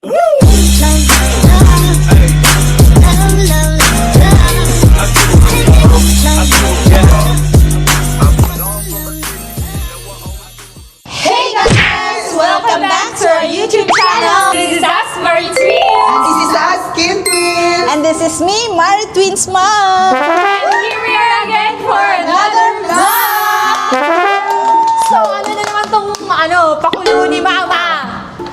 Hey guys! Welcome back to our YouTube channel. This is us, Marie Twins. And this is us, Kim Twins. And this is me, Mari Twins Mom. And here we are again for another vlog. So ano na naman tong pakulo ni Mama?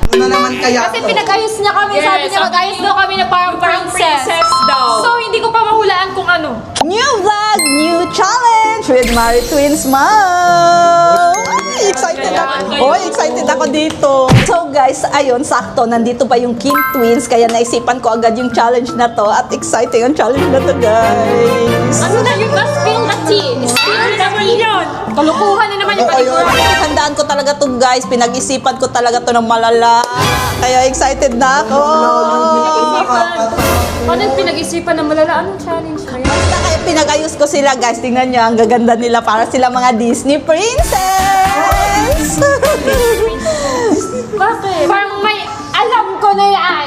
Ano naman kaya Kasi to? pinag-ayos niya kami. Sabi niya mag-ayos daw kami na parang princess. daw. So hindi ko pa mahulaan kung ano. New vlog, new challenge with Mari Twins Mom. Ay, excited ako. Oy, excited ako dito. So guys, ayun, sakto. Nandito pa yung Kim Twins. Kaya naisipan ko agad yung challenge na to. At exciting ang challenge na to, guys. Ano na yun? Spill the tea. Spill the tea. Kalukuhan na naman yung Ayun, paliguan. handaan ko talaga to, guys. Pinag-isipan ko talaga to ng malala. Kaya excited na ako. Paano pinag-isipan na malala? Anong challenge na yun? Basta kaya pinag-ayos ko sila, guys. Tingnan nyo, ang gaganda nila para sila mga Disney princess. Bakit? Parang may alam ko na yan.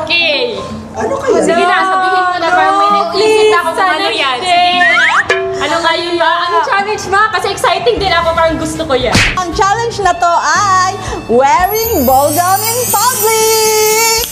Okay. Ano kaya? Sige na, sabihin mo na parang may naisip na ako kung ano yan. Sige na. Ano nga yun ba? Anong challenge ma? Kasi exciting din ako, parang gusto ko yan. Ang challenge na to ay wearing ball gown in public.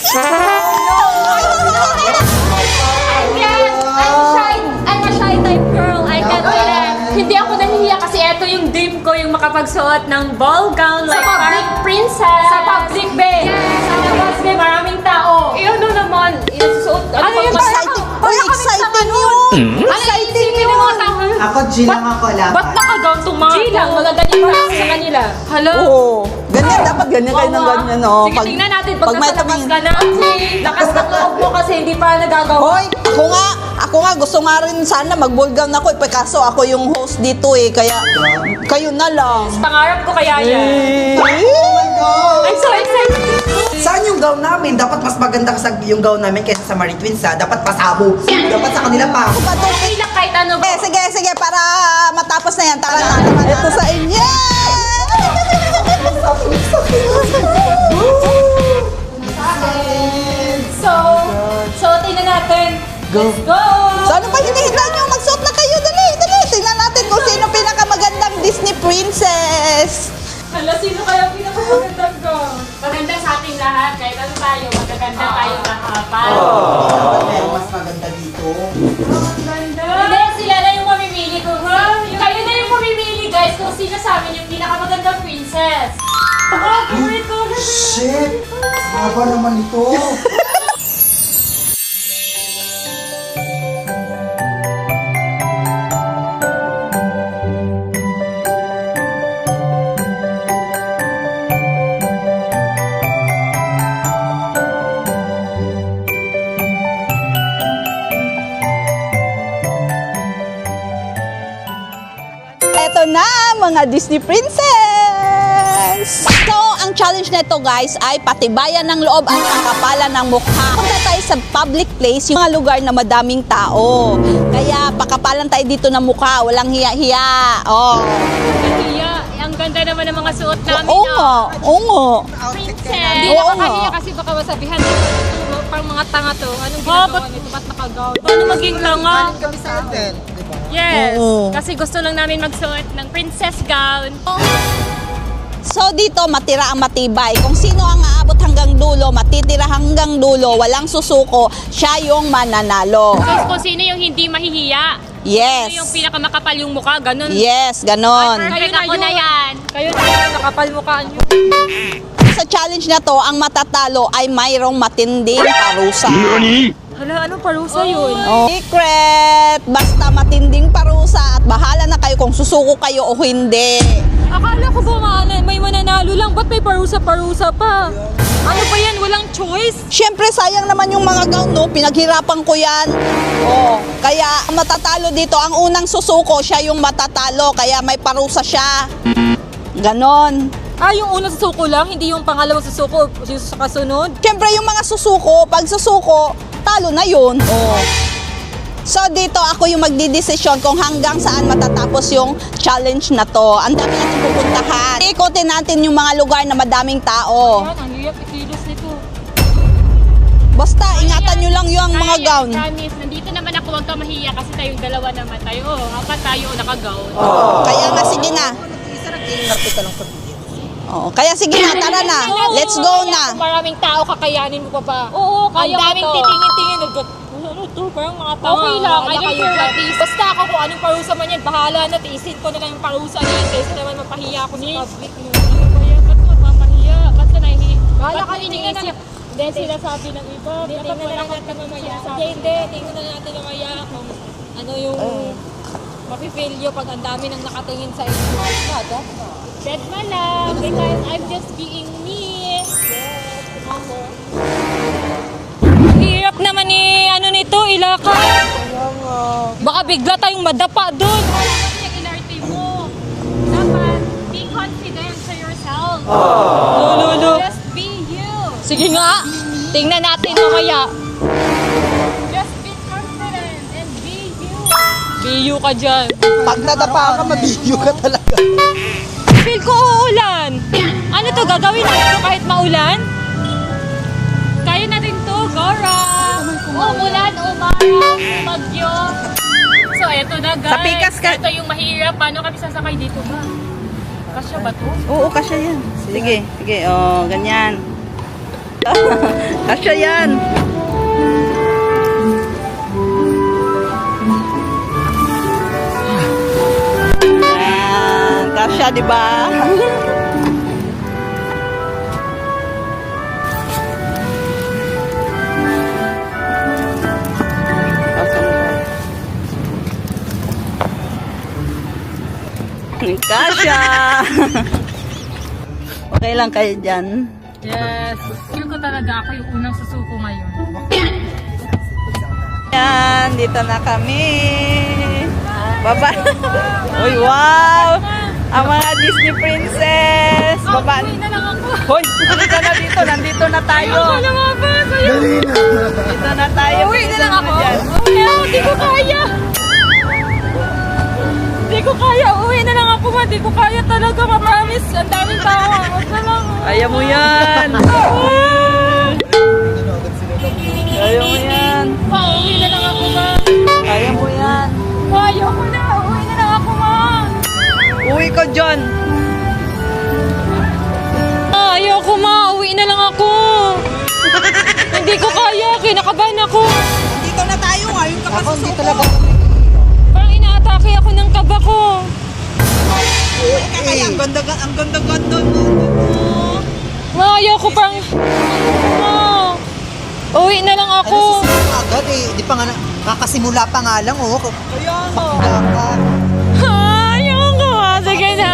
I'm a shy type girl. I can't do that. Hindi ako nahihiya kasi eto yung dream ko, yung makapagsuot ng ball gown like public. parang princess. Sa public, be. Sa labas, be, maraming tao. Eh, ano naman? Isusuot. Ano yun? Exciting. Uy, exciting yun. Exciting Yung yun. mga tao. Ako, G lang ako lang. Ba't nakagown tong mga G lang, maganda yung para sa kanila. Hello? Oo. Ganyan, dapat ganyan kayo ng ganyan, no? Sige, tingnan natin pag may nasa labas tuming- ka na. Lakas ng loob mo kasi hindi pa nagagawa. Hoy, ako nga, gusto nga rin sana mag-ball gown ako. Kaso ako yung host dito eh. Kaya, kayo na lang. Pangarap ko kaya yan. I'm so excited. Saan yung gown namin? Dapat mas maganda sa yung gown namin kaysa sa Marie Twins, ha? Dapat pasabo. Dapat sa kanila pa. Okay lang kahit ano ba. Sige, para matapos na yan. Tara na. Ito sa inyo. So, tingnan natin. Let's go! So ano pa hinihintay nyo? Magsuot na kayo. Dali. Tingnan natin kung sino pinakamagandang Disney princess. Hala, sino kaya pinakamagandang ko? Maganda sa ating lahat. Kahit ano tayo, magaganda tayo lahat. Pero mas maganda dito. Hindi, sila na yung mamimili ko. Kayo na yung mamimili, guys, kung sino sa amin yung pinakamagandang princess. Shit! Haba naman ito. Eto na, mga Disney princess! So, ang challenge nito guys ay patibayan ng loob at pangkapalan ng mukha. Punta tayo sa public place, yung mga lugar na madaming tao. Kaya pakapalan tayo dito ng mukha, walang hiya-hiya. Oh. Iya, ang ganda naman ng mga suot namin. Oo nga, oo nga. Princess! Hindi Oo na nga. makahiya kasi baka masabihan nila. Parang mga tanga to. Anong ginagawa nito? Ba't nakagaw? Paano maging tanga? Kami sa atin, di ba? Yes! Oo. Kasi gusto lang namin magsuot ng princess gown. So dito, matira ang matibay. Kung sino ang aabot hanggang dulo, matitira hanggang dulo, walang susuko, siya yung mananalo. Guys, kung sino yung hindi mahihiya. Yes. Sino yung pinakamakapal yung mukha, ganun. Yes, ganon. Perfect ako na yan. Kayo na yun, nakapal mukha nyo. Sa challenge na to, ang matatalo ay mayroong matinding parusa. Hala, anong parusa yun? Oh. Secret! Basta matinding parusa at bahala na kayo kung susuko kayo o hindi. Akala ko ba may mananalo lang, ba't may parusa-parusa pa? Ano ba yan? Walang choice? Siyempre, sayang naman yung mga gown, no? Pinaghirapan ko yan. Oh, kaya ang matatalo dito, ang unang susuko, siya yung matatalo. Kaya may parusa siya. Ganon. Yung unang susuko lang, hindi yung pangalawang susuko, yung kasunod? Siyempre, yung mga susuko, pag susuko, talo na yun. Oh. So dito ako yung magdidesisyon kung hanggang saan matatapos yung challenge na to. Ang dami natin pupuntahan. Ikotin natin yung mga lugar na madaming tao. Ang hirap ikilos nito. Basta ingatan nyo lang yung mga gown. Promise, nandito naman ako, huwag ka mahiya kasi tayong dalawa naman tayo. Apat tayo naka-gown. Kaya nga sige na. Isa lang inarte ka lang sa video. Oo, kaya sige na, tara na. Let's go na. Kung maraming tao, kakayanin mo pa ba? Oo, kaya Ang daming ko to. titingin-tingin. Ano to? Parang mga tao. Okay lang, I don't care what is. Basta ako kung anong parusa man yan, bahala na, tiisin ko na lang yung parusa na yan. Kasi naman mapahiya ako sa public. Ano ba yan? Ba't mapapahiya? Ba't ka nahihiya? Bahala Ba't ka mo tingnan iniisip? Hindi, sila sabi ng iba. Hindi, Dapat tingnan wala na kang natin mamaya. mamaya. Hindi, tingnan na natin mamaya kung ano yung mafe-feel nyo pag ang dami nang nakatingin sa inyo. Dead man lang, because I'm just being me. Ang hirap naman ni ano nito, Ilaka. Baka bigla tayong madapa doon. Yung ilarte mo. Dapat be confident sa yourself. Lulu. Just be you. Sige nga, tingnan natin mamaya. Just be confident and be you. Be you ka dyan. Pag nadapa ka, mabiyo ka talaga. Feel ko uulan. Ano to, gagawin natin to kahit maulan? Kaya natin to, Gora. Umulan, umarang, bagyo. So, eto na guys. Sa pikas ka- Ito yung mahirap. Paano kami sasakay dito ba? Kasya ba to? Oo, kasya yan. Sige, sige. Oh, ganyan. Kasya yan. Yan. Kasya, di ba? Kasya. Okay lang kayo dyan. Yes. Feel ko talaga ako yung unang susuko ngayon. Yan, dito na kami. Baba. Uy, wow! Ang mga Disney princess. Baba. Uwi na lang ako. Hoy, halika na dito. Nandito na tayo. Ako lumabas. Dito na tayo. Uwi na lang ako. Dyan. Uwi ako. Di ko kaya. Di ko kaya. Uwi na lang ako. Di ko kaya talaga. Ma-promise. Ang daming tao. Huwag na lang. Kaya mo yan. Kaya mo yan. Uwi na lang ako ma. Kaya mo yan. Kaya ko na. Uwi na lang ako ma. Uwi ko dyan. Ayoko ma. Uwi na lang ako. Hindi ko kaya. Kinakabahan ako. Dito na tayo. Ayun ka Ako, hindi talaga. Parang inaatake ako ng kaba ko. Kaya ang ganda-ganda. Ma, ayoko parang... Ma. Uwi na lang ako. Agad eh. Di pa nga kakasimula pa nga lang oh. Kaya nga. Baka. Ayoko ma. Sige na.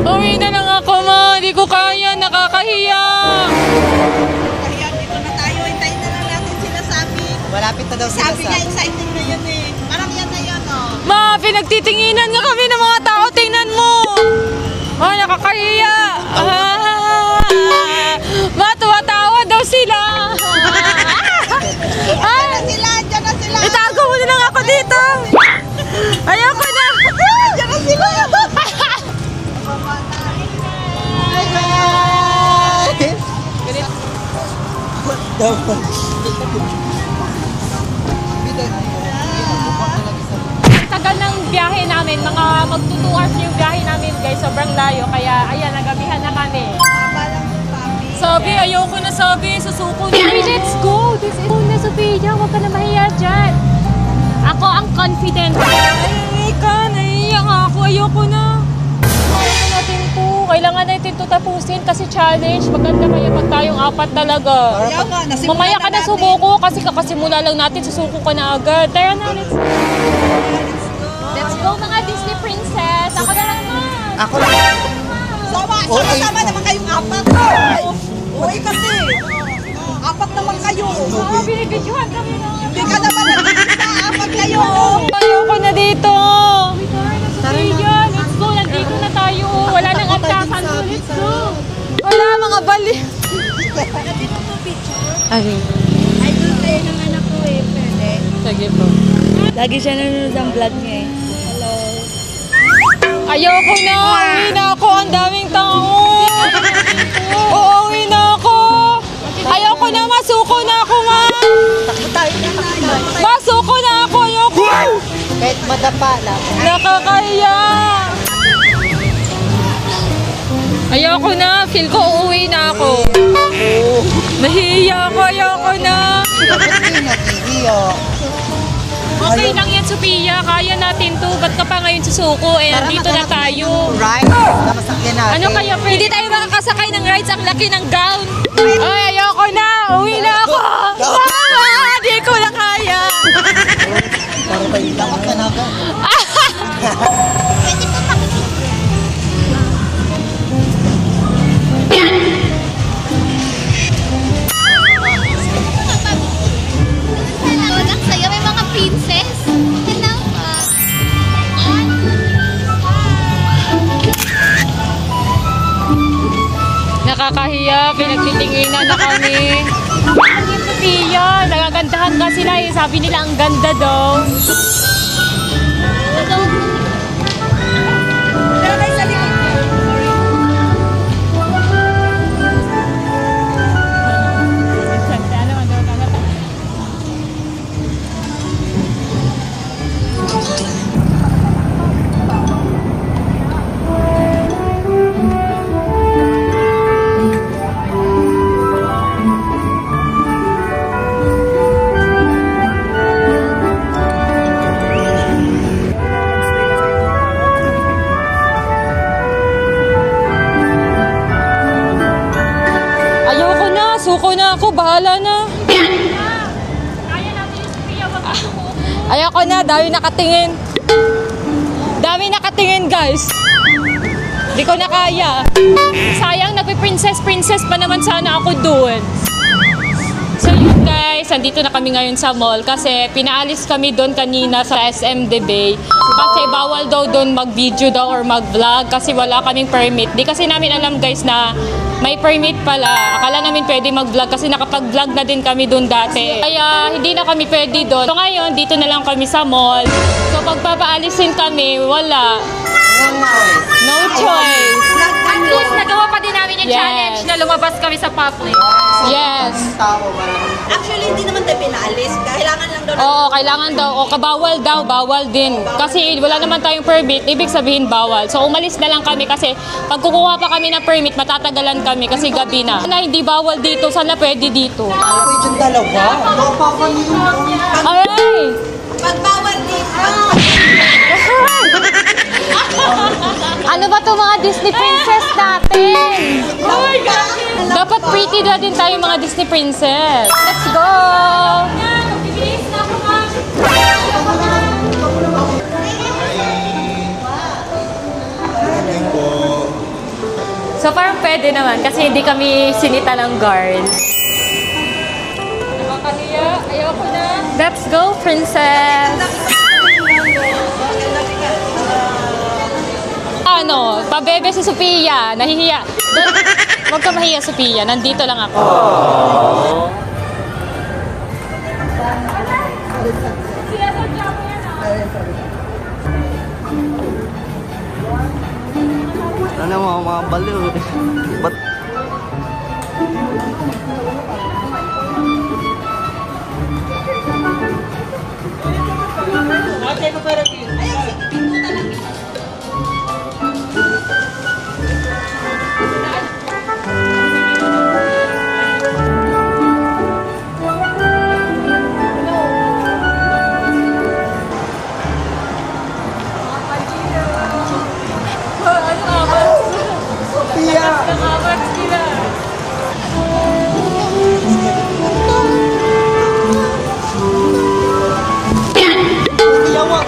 Uwi na lang ako ma. Hindi ko kaya. Nakakahiya. Kaya dito na tayo. Hintayin na lang natin sila sabi. Malapit na daw sila Sabi nga excited na yun eh. Parang yan na yun oh. Ma, pinagtitinginan nga kami ng mga tao. Tingnan mo. Ma, nakakahiya. Ma, tuwatawa daw sila. Diyan na sila. Itago mo na lang ako dito. Ayoko na. Diyan na sila. Tagal ng biyahe namin, mga magto 2 hours yung biyahe namin guys, sobrang layo. Kaya ayan, nagabihan na kami. Sabi, ayoko na sabi, susuko na. Hey, let's go! This is na Sophia, huwag ka na mahiya dyan. Ako ang confident. Ay, ka, nahiya nga ako, ayoko na. Ayoko natin to. Kailangan natin to tapusin kasi challenge. Maganda kaya pag tayong apat talaga. Kaya nga, nasimulan Mamaya ka na natin. sumuko kasi kakasimula lang natin, susuko ka na agad. Tara na, let's go. Let's go mga Disney princess. Ako na lang ma. Ako lang. Sama naman kayong apat. Uy kasi. Apat naman kayo. Oh, binibidyohan kami na. Hindi ka naman nag-isa. Apat kayo. Ayoko na dito. Sophia, let's go. Nandito na tayo. Wala nang antasan to. Let's go. Wala mga bali. Ay. Ay, doon kayo ng anak ko eh. Pwede. Sige po. Lagi siya nanonood ng vlog niya eh. Ayoko na! Uwi na ako! Ang daming tao! Uuwi na ako! Ayoko na! Masuko na ako, ma! Masuko na ako! Ayoko! Kahit madapa lang. Nakakahiya! Ayoko na! Feel ko uuwi na ako. Nahihiya ako! Ayoko na! Okay lang yan, Sophia. Kaya natin to. Ba't ka pa ngayon susuko? Eh, dito na tayo. Right? Namasakyan natin. Ano kaya pwede? Hindi tayo makakasakay ng rides. Ang laki ng gown. Ay, ayoko na. Uwi na ako. Mama, di ko na kaya. Dapat ka na ba? Anak sa'yo, may mga princess. Hello pa. Nakakahiya. Pinagtitinginan na kami. Ano yung Sophia? Nagagandahan ka sila eh. Sabi nila ang ganda daw. Ayoko na. Suko na ako. Bahala na. Kaya natin yung Sophia. Wag ka suko. Ayoko na. Dami nakatingin. Dami nakatingin, guys. Di ko na kaya. Sayang, nagpi-princess pa naman sana ako doon. So yun guys, andito na kami ngayon sa mall kasi pinaalis kami doon kanina sa SM Debay kasi bawal daw doon mag-video daw or mag-vlog kasi wala kaming permit. Di kasi namin alam guys na may permit pala. Akala namin pwede mag-vlog kasi nakapag-vlog na din kami doon dati. Kaya hindi na kami pwede doon. So ngayon, dito na lang kami sa mall. So pag papaalisin kami, wala. No choice. At least nagawa pa din namin yung Yes. challenge na lumabas kami sa public. Yes. Actually, hindi naman tayo pinaalis. Kailangan lang daw Oo, kailangan daw. O, kabawal daw, bawal din. Kasi wala naman tayong permit, ibig sabihin bawal. So, umalis na lang kami kasi pag kukuha pa kami ng permit, matatagalan kami kasi gabi na. Sana hindi bawal dito, sana pwede dito. Ako yung dalawa. Aray! Pagbawal dito. Ano ba to mga Disney princess natin? Oh my God! Dapat pretty na din tayo mga Disney princess. Let's go! So parang pwede naman kasi hindi kami sinita ng guard. Nakakahiya. Ayoko na. Let's go, princess! Ano, pabebe si Sophia. Nahihiya. Huwag ka mahiya, Sophia. Nandito lang ako. Ano mga baliw. Ba't Yawa.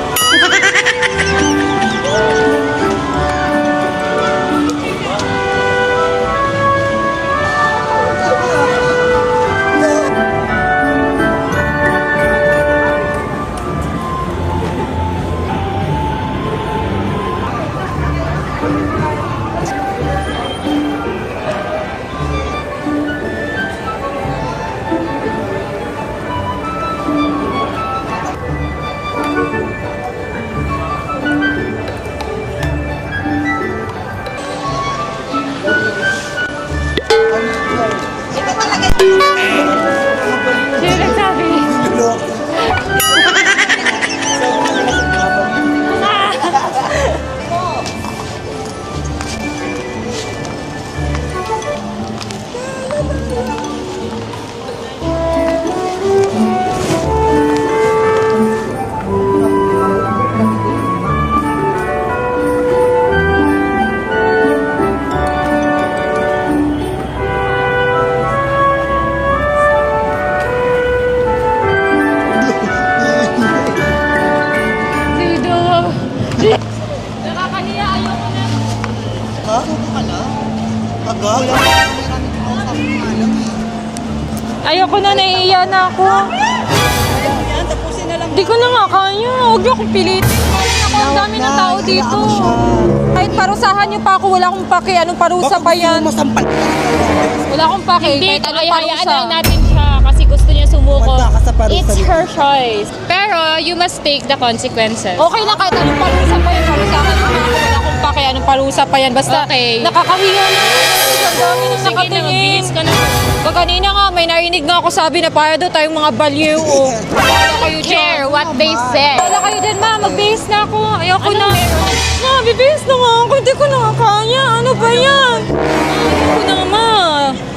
Dido. Nakakahiya, ayoko na. Ha? Ka na? Agad? Ayoko na, naiiya na ako. Hindi ko na nga kaya. Huwag niyo akong pilitin. Ako, ang dami ng tao dito. Kahit parusahan niyo pa ako, wala akong pake. Anong parusa pa yan? Masampal. Wala akong pake. Kahit anong parusa. Hayaan natin siya kasi gusto niya sumuko. Wala ka sa parusa It's dito. her choice. Pero you must take the consequences. Okay lang kahit anong parusa pa yan. Parusahan niyo pa ako. Wala akong pake. Anong parusa pa yan. Basta Okay. nakakahiya na. Ang dami nang Sige na, nakatingin. magbihis ka na. Kanina nga, may narinig nga ako sabi na para daw tayong mga baliw. Oh. Wala kayo dyan. Care what they say. Wala kayo dyan, ma. Magbihis na ako. Ayoko Ano na. meron? Ma, bibihis na nga ako. Hindi ko na kaya. Ano ba yan? Ayoko na, ma.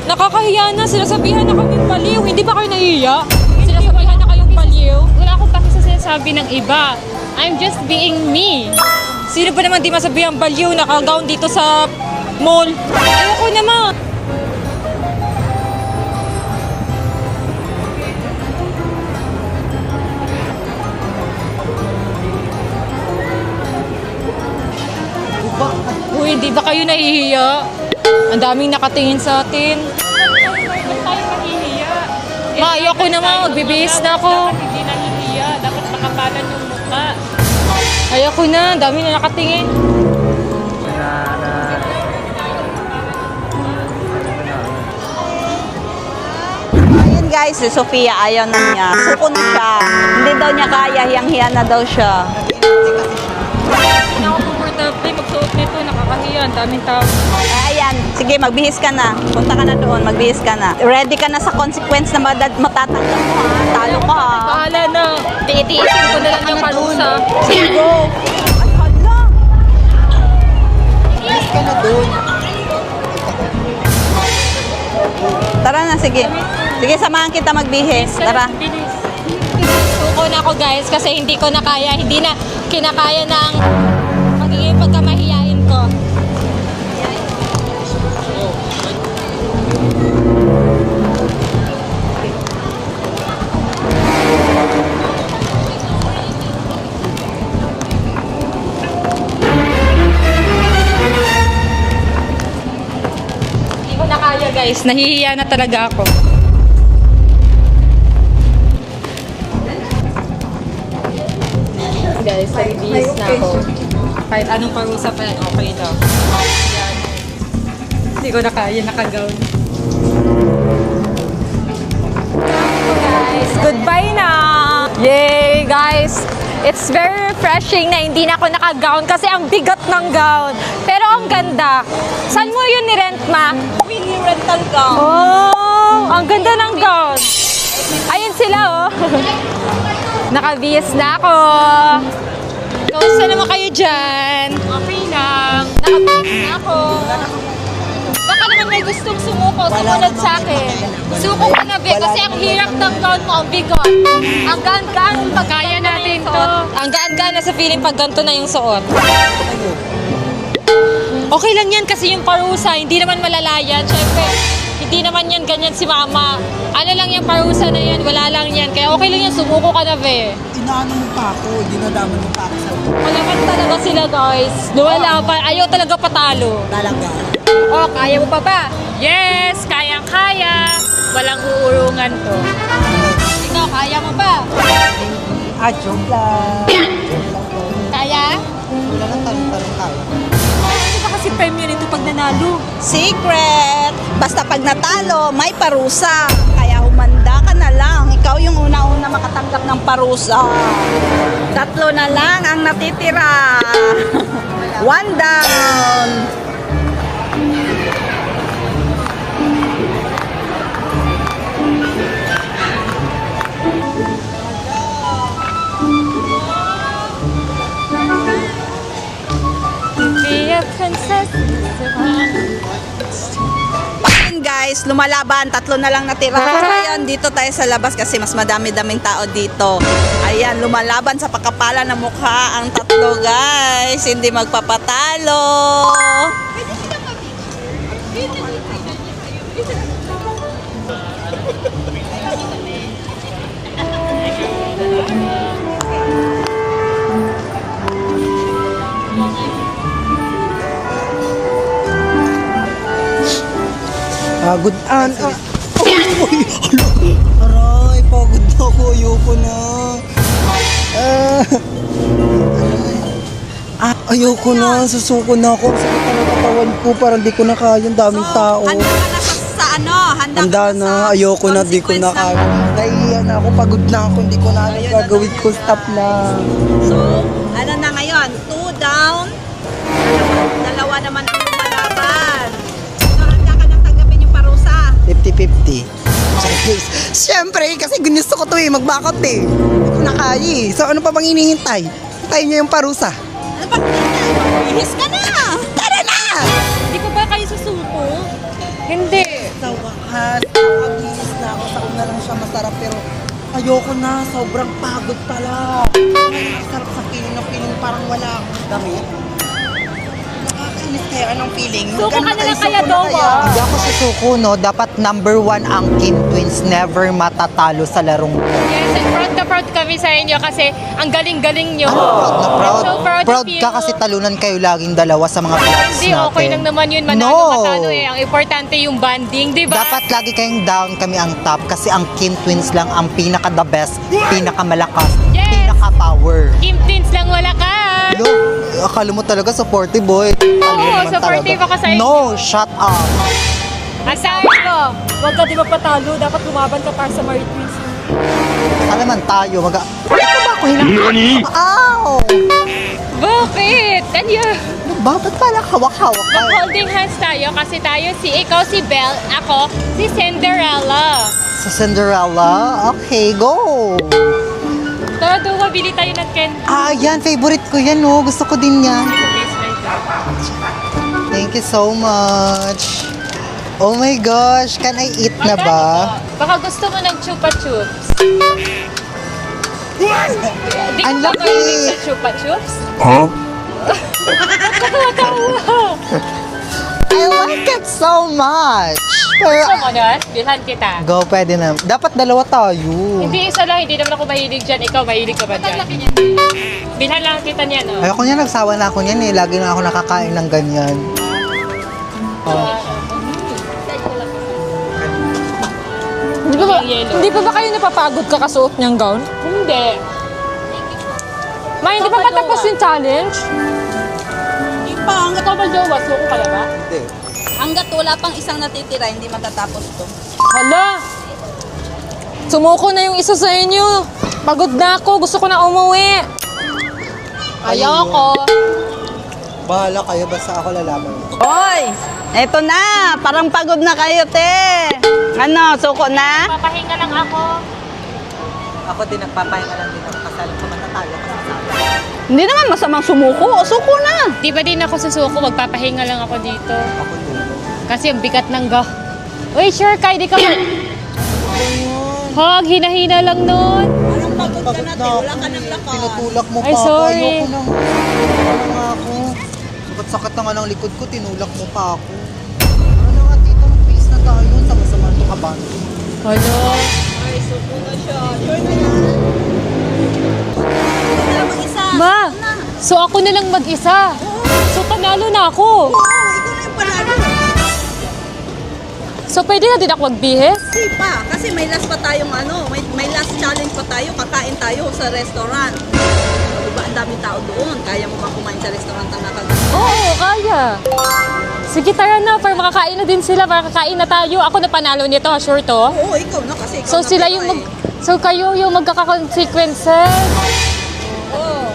Nakakahiya na. Sinasabihan na kaming baliw. Hindi ba kayo naiiya? Sinasabihan na kayong baliw. Wala akong paki sa sinasabi ng iba. I'm just being me. Sino ba naman di masabihan baliw? Nakagown dito sa mall. Ayoko na, ma. Uy, hindi ba kayo nahihiya? Ang daming nakatingin sa atin. Ba't tayo mahihiya? Ma, ayoko na, ma. Magbibihis na ako. Dapat hindi nahihiya. Dapat makapalan yung mukha. Ayoko na. Ang daming na nakatingin. Ayun guys, si Sofia ayaw na niya. Suko na siya. Hindi daw niya kaya, hiyang-hiya na daw siya. Hindi ako comfortable magsuot nito. Nakakahiya. Ang daming tao. Ayan, sige, magbihis ka na. Punta ka na doon, magbihis ka na. Ready ka na sa consequence na matatanggap mo ha. Talo ka ha. Bahala na. Tiitiisin ko na lang yung parusa. Go! Ay, hala. Yes ka na doon. Tara na, sige. Sige, samahan kita magbihis. Tara. Suko na ako guys kasi hindi ko na kaya. Hindi na kinakaya ng magiging pagkamahiyain ko. Hindi ko na kaya guys. Nahihiya na talaga ako. Guys, nagbihis na ako. Kahit anong parusa pa yan, okay lang. Yan. Hindi ko na kaya, nakagown. Guys, goodbye na! Yay, guys! It's very refreshing na hindi na ako naka-gown kasi ang bigat ng gown. Pero ang ganda. Saan mo yun ni-rent, ma? Mini rental gown. Oh, ang ganda ng gown. Ayun sila, oh. Nakabihis na ako. Kamusta naman kayo dyan? Okay lang. Nakabihis na ako. Baka naman may gustong sumuko, sumunod sa akin. Suko ka na, Be, kasi ang hirap ng gown mo, ang bigot. Ang gaan-gaan pag Kaya ganito na natin yung to. suot. Ang gaan-gaan na sa feeling pag ganito na yung suot. Okay lang yan kasi yung parusa, hindi naman malalayan. Siyempre, hindi naman yan ganyan si mama. Ano lang yung parusa na yan, wala lang yan. Kaya okay lang yan, sumuko ka na, Be. Inaano mo pa ako. Dinadaman mo pa ako sa Malaman talaga sila, guys. Wala pa, ayaw talaga patalo. talaga. Oh, kaya mo pa ba? Yes, kayang-kaya. Walang uurungan to. Ikaw, kaya mo ba? Joke lang. Kaya? Wala lang tanong tayo. Ano ba kasi premyo nito pag nanalo? Secret! Basta pag natalo, may parusa. Kaya humanda ka na lang. Ikaw yung una-una makatanggap ng parusa. 3 na lang ang natitira. 1 down. Be a princess. Yun guys, guys, lumalaban. 3 na lang natira. Ngayon, dito tayo sa labas kasi mas madami-daming tao dito. Ayan, lumalaban sa pagkapala ng mukha ang 3 guys. Hindi magpapatalo. Pagod Aray, pagod na ako. Ayoko na. Ayoko na. Susuko na ako. Sakit na ng katawan ko. Parang di ko na kaya. Ang daming tao. Handa ka na sa ano? Handa na. Ayoko na. Di ko na kaya. Nahihiya na ako. Pagod na ako. Hindi ko na alam gagawin ko. Stop na. So, ano na ngayon? 2 down. Dalawa naman ang lumalaban. So, handa ka nang tanggapin yung parusa. 50-50. Siyempre, kasi gusto ko to eh. Magbakot eh. Hindi ko na kaya eh. So, ano pa bang hinihintay? Hintayin niyo yung parusa. Ano ba? Bihis ka na! Tara na! Hindi ko ba kayo susuko? Hindi. Sa wakas, nakabihis na ako. Sa una lang siya masarap pero ayoko na. Sobrang pagod pala. Ay, sarap sa feeling na feeling parang wala akong damit. Nakakainis kaya anong feeling? Suko ka na lang kaya, Suko na Dowa. Hindi ako susuko, no? Dapat number 1 ang Kim Twins. Never matatalo sa larong ko. Yes, and proud na proud kami sa inyo kasi ang galing-galing nyo. Proud na proud. I'm so proud Proud of you. ka kasi talunan kayo laging dalawa sa mga vlogs Hindi, natin. okay lang naman yun. Manalo, No. matalo eh. Ang importante yung banding, di ba? Dapat lagi kayong down, kami ang top. Kasi ang Kim Twins lang ang pinaka-the best, pinaka-malakas, Yes. pinaka-power. Kim Twins lang wala ka. Hello? Akala mo talaga supportive, boy. Oo, supportive ako sa inyo. No, shut up. Ang sabi ko, huwag ka di magpatalo. Dapat lumaban ka para sa Marie Twins. Sana naman tayo, Ito ba ako hinang... Ow! Bakit? Ano? Ba't pala hawak-hawak ka? Mag-holding hands tayo kasi tayo ikaw si Belle, ako si Cinderella. Sa Cinderella? Okay, go! Todo, mabili tayo ng candy. Yan. Favorite ko yan, no. Gusto ko din yan. Thank you so much. Oh my gosh, can I eat na ba? Baka gusto mo ng chupa chups. Di Ang ko ba laki. mahilig sa chupa chups? I like it so much. Pero, Gusto mo nun? Bilhan kita. go, pwede na. Dapat dalawa tayo. Hindi isa lang, hindi naman ako mahilig dyan. Ikaw, mahilig ka ba dyan? Bilhan lang kita niyan, oh. Ayoko niya, nagsawa na ako niyan eh. Lagi na ako nakakain ng ganyan. Hindi pa ba kayo napapagod kakasuot niyang gown? Hindi. Ma, hindi pa ba tapos yung challenge? Hindi pa, hanggat, Ikaw ba, Jowa? Suko ka na ba? hanggat wala pang isang natitira, hindi matatapos to. Hala! Sumuko na yung isa sa inyo. Pagod na ako. Gusto ko na umuwi. Ayoko. Bahala kayo, basta ako lalaban. Hoy! Eto na! Parang pagod na kayo, te! Ano, suko na? Papahinga lang ako. Ako din nagpapahinga lang din ako kasi alam ko matatalo kasi sa Hindi naman masamang sumuko. O, suko na! Di ba din ako susuko? Magpapahinga lang ako dito. Ako din. Kasi ang bigat ng ga. Uy, sure ka, di ka mag... Hog, hina-hina lang nun. Anong pagod ka na, te? Wala ka ng lakas. Tinutulak mo Ay, pa sorry. ako. Ayoko nang... Ano nga ako? Sakit-sakit na nga ng likod ko, tinulak mo pa ako. Ano na nga, tito, mag-face na tayo. Sama-sama ito ka ba? Hala. Ay, suko na siya. Sure na yan. Ikaw na lang mag-isa. Ma, so ako na lang mag-isa. So panalo na ako. Oo, ikaw na yung panalo. So pwede na din ako magbihis? Hindi pa, kasi may last pa tayong may last challenge pa tayo, kakain tayo sa restaurant. Diba, ang daming tao doon. Kaya mo ba kumain sa restaurant ang nakagawa? Oo, kaya. Sige, tara na. Para makakain na din sila. Para kakain na tayo. Ako na panalo nito, ha? Sure to? Oo, ikaw na kasi. Ikaw So na sila pero yung eh. So kayo yung magkaka-consequences. Oo.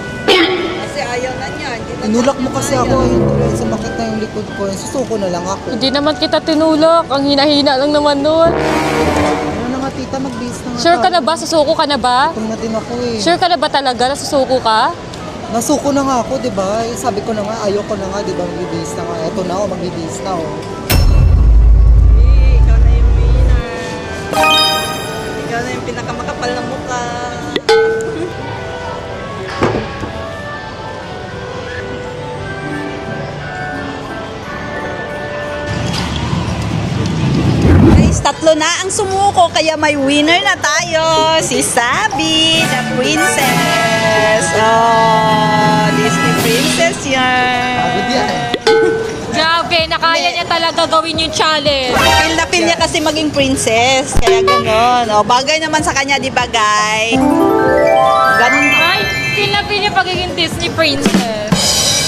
Kasi ayaw na niya. Hindi na Tinulak mo niya kasi kaya. ako. Ayun, tuloy, sumakit na yung likod ko. Susuko na lang ako. Hindi naman kita tinulak. Ang hina-hina lang naman nun. Ano na nga, tita, mag-base na nga Sure ka tayo. na ba? Susuko ka na ba? Gutom na din ako eh. Sure ka na ba talaga na susuko ka? Nasuko na nga ako, di ba? Sabi ko na nga, ayoko na nga, di ba? Mag-base na nga. Eto na ako, mag-base na ako. Eh, ikaw na ang sumuko, kaya may winner na tayo. Si Sabi, the princess. Oh, Disney princess yan. Grabe, nakaya niya talaga gawin yung challenge. Feel na feel niya kasi maging princess. Kaya gano'n. O, bagay naman sa kanya, di ba, guys? Ganun. Ay, feel niya pagiging Disney princess.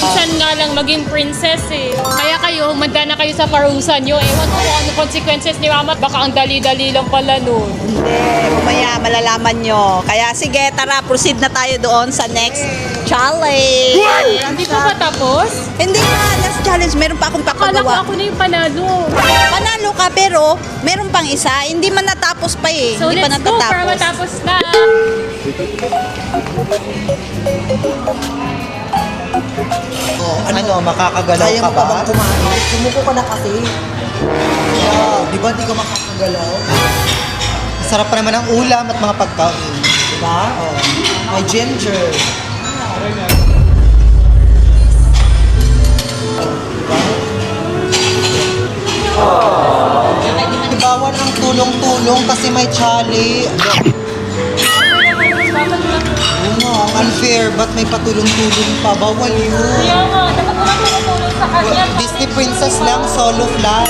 Minsan nga lang maging princess eh. Kaya kayo, humanda na kayo sa parusa nyo. Ewan ko kung ano consequences ni Mama. Baka ang dali-dali lang pala nun. Hindi, mamaya malalaman nyo. Kaya sige, tara, proceed na tayo doon sa next challenge. Hindi pa ba tapos? Hindi nga, last challenge, meron pa akong Akala ko papagawa. ako na yung panalo. Panalo ka, pero meron pang isa. Hindi man natapos pa eh. So Hindi pa let's go para natatapos. matapos na. Ano, makakagalaw Kaya ka mo pa ba? bang kumain? Sumuko ka na kasi. Di ba di ka makakagalaw? Sarap pa naman ang ulam at mga pagkain. Diba? Oh. May ginger. Bawal ang tulong-tulong kasi may chali. Oo nga, ang unfair. Ba't may patulong-tulong pa? Bawal yun. Kaya nga, dapat ko lang tumutulong sa kanya. Disney princess lang, solo fly.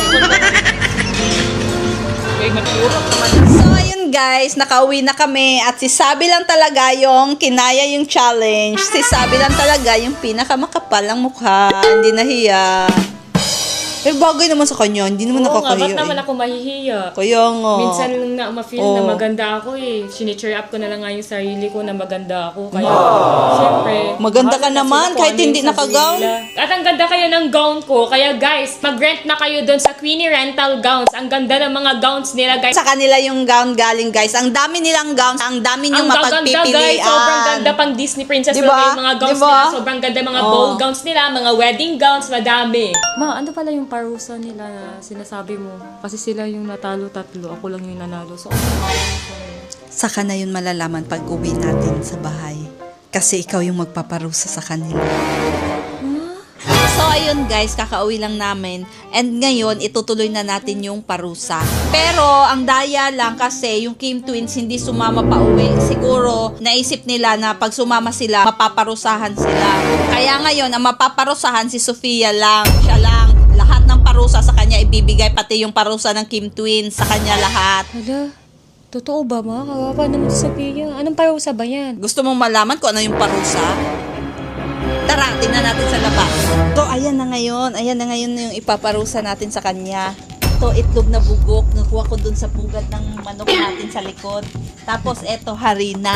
So, ayun guys, nakauwi na kami at si Sabi lang talaga yung kinaya yung challenge. Si Sabi lang talaga yung pinakamakapal ang mukha. Hindi nahiya. Pero bagay naman sa kanya, hindi naman Oo nga, ba't nakakahiya naman eh. ako mahihiya? Kaya nga. Minsan na ma-feel na Oo. maganda ako eh. Sini-cheer up ko na lang nga yung sarili ko na maganda ako. Kaya, syempre. Maganda ka mahal na naman, sila kung kahit ano yung hindi sabihin naka-gown. nila. At ang ganda kayo ng gown ko. Kaya guys, mag-rent na kayo doon sa Queenie Rental Gowns. Ang ganda ng mga gowns nila guys. Sa kanila yung gown galing guys. Ang dami nilang gowns, ang dami Ang niyong gaganda guys, mapagpipilian. sobrang ganda pang Disney princess Diba? diba? Yung mga gowns Diba? nila, sobrang ganda mga Oh. bold gowns nila, mga wedding gowns, madami. Ma, ano pala yung parusa nila na sinasabi mo? Kasi sila yung natalo tatlo, ako lang yung nanalo. So, Saka na yun malalaman pag uwi natin sa bahay. Kasi ikaw yung magpaparusa sa kanila. So ayun guys, kakauwi lang namin. And ngayon, itutuloy na natin yung parusa. Pero ang daya lang kasi yung Kim Twins hindi sumama pa uwi. Siguro naisip nila na pag sumama sila, mapaparusahan sila. Kaya ngayon, ang mapaparusahan si Sofia lang. Siya lang. Lahat ng parusa sa kanya ibibigay, pati yung parusa ng Kim Twins sa kanya lahat. hala, totoo ba ma? Kawawa naman si Sophia. Anong parusa ba yan? Gusto mong malaman kung ano yung parusa? Tara, tingnan natin sa labas. So, ayan na ngayon. Ayan na ngayon yung ipaparusa natin sa kanya. Ito, itlog na bugok. Nakuha ko dun sa pugat ng manok natin sa likod. Tapos, eto, harina.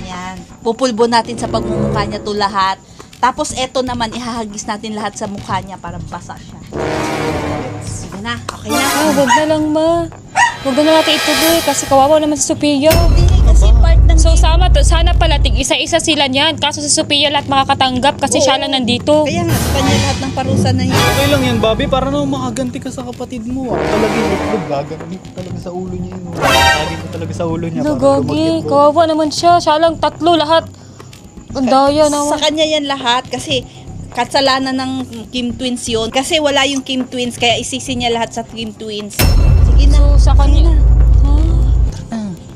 Yan. Pupulbo natin sa pagmumukha niya to lahat. Tapos, eto naman, ihahagis natin lahat sa mukha niya para basa siya. Sige na, okay na. Wag na lang ma. Wag na natin ituloy kasi kawawa naman si Sophia. Hindi, kasi part ng... So sana pala isa-isa sila niyan. Kaso si Sophia lahat makakatanggap kasi siya lang nandito. Kaya nga, sa kanya lahat ng parusa na yun. Okay lang yan, Bobby. Para naman makaganti ka sa kapatid mo. Ako talaga yung itlog. Gagawin ko talaga sa ulo niya yun. Lagi ko talaga sa ulo niya. para Nagagi, lumagyan ko. kawawa naman siya. Siya lang tatlo lahat. Ang daya Sa naman. kanya yan lahat kasi kasalanan ng Kim Twins yun. Kasi wala yung Kim Twins, kaya isisi niya lahat sa Kim Twins. Sige na. So sa kanya.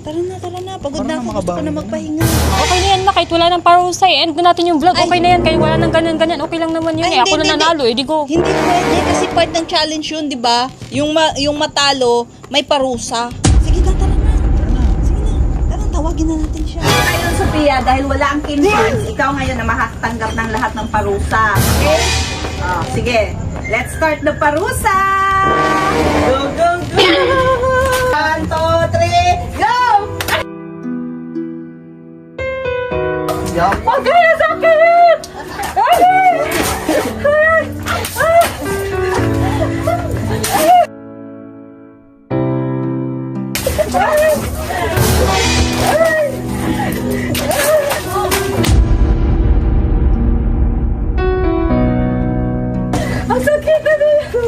Tara na. Pagod Parang na ako. Gusto ko makabawi na na. magpahinga. Okay na yan ma, kahit wala ng parusa eh. End na natin yung vlog. Okay na yan, kahit wala ng ganyan-ganyan. Okay lang naman yun Ay, eh. Ako hindi, na nanalo eh, di ko. Hindi pwede kasi part ng challenge yun, di ba? Yung matalo, may parusa. Sige na, tara na. Sige na. Tara, tawagin na natin siya. Ngayon, Sophia, dahil wala ang Kim Twins, ikaw ngayon na makatanggap ng lahat ng parusa. Okay? Sige. Let's start the parusa! Go, go, go! 1, 2, 3, go! Huwag kayo sa akin! Ang sakit na dito!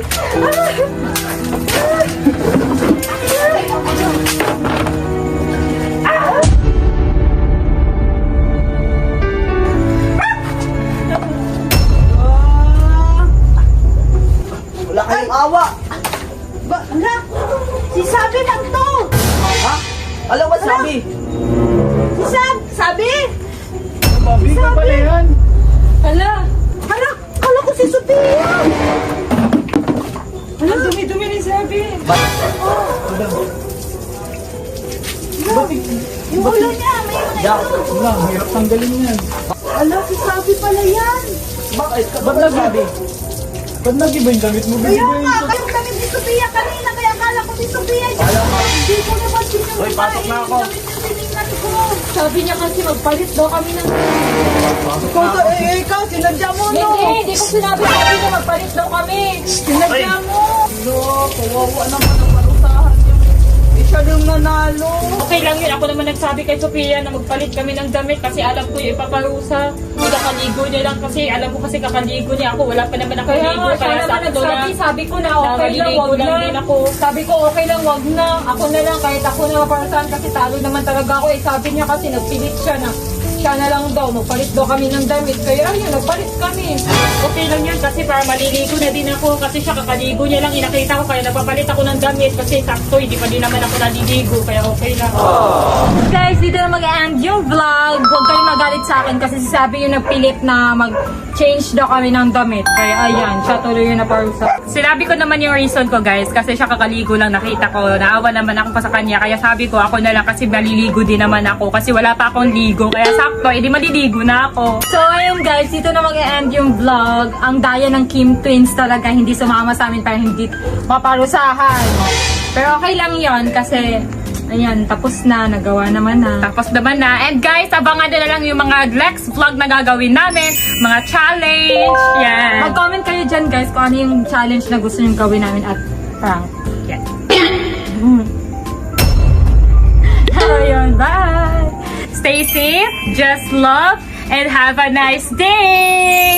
Wala kayong awa. Ba, ala, si Sabi lang to! Alam mo, sabi. Sabi? Bobby ka pala yan. Hala! Kala ko si Sophia. Ang dumi-dumi ni Sabi. Yung ulo niya, may Wala, hirap tanggalin yan. Ala, si Sabi pala yan. Ba't nag-sabi? Ba't nag-iba yung damit mo? Kaya nga, kayong damit ni Sophia kanina, kaya akala ko si Sophia yun. Hindi ko naman sinunod. Hoy, pasok na ako. Sabi niya kasi magpalit daw kami ng... Ikaw, sinadya mo, no? Hindi ko sinabi. Sabi niya magpalit daw kami. Sinadya mo. No, kawawa naman ang parusahan niyo. Siya yung nanalo. Okay lang yun. Ako naman nagsabi kay Sophia na magpalit kami ng damit kasi alam ko yung ipaparusa. Kakaligo niya lang kasi alam ko kasi kakaligo niya ako. Wala pa naman nakaligo. Kaya sabi ko na okay lang, wag na. Sabi ko okay lang, wag na. Ako na lang, kahit ako na maparusahan kasi talo naman talaga ako. Sabi niya kasi nagpilit siya na siya na lang daw, magpalit daw kami ng damit. Kaya ayun, nagpalit kami. Okay lang yan kasi para maliligo na din ako kasi siya kakaligo niya lang, inakita ko kaya nagpapalit ako ng damit kasi sakto, hindi pa din naman ako naliligo kaya okay lang. Guys, dito na mag-end yung vlog. Huwag kayong magalit sa akin kasi sabi yung nagpilit na mag-change daw kami ng damit. Kaya ayan, siya tuloy yung naparusa. Sinabi ko naman yung reason ko guys kasi siya kakaligo lang, nakita ko, naawa naman ako pa sa kanya kaya sabi ko ako na lang kasi maliligo din naman ako kasi wala pa akong ligo kaya sakto, edi maliligo na ako. So ayun guys, dito na mag-end yung vlog. Ang daya ng Kim Twins talaga hindi sumama sa amin para hindi maparusahan. Pero okay lang yon kasi ayan, tapos na, nagawa naman na. Tapos naman na. And guys, abangan na lang yung mga next vlog na gagawin namin. Mga challenge. Yan. Mag-comment kayo dyan guys kung ano yung challenge na gusto nyo gawin namin at prank. Yan. Ayun, bye! Stay safe, just love, and have a nice day!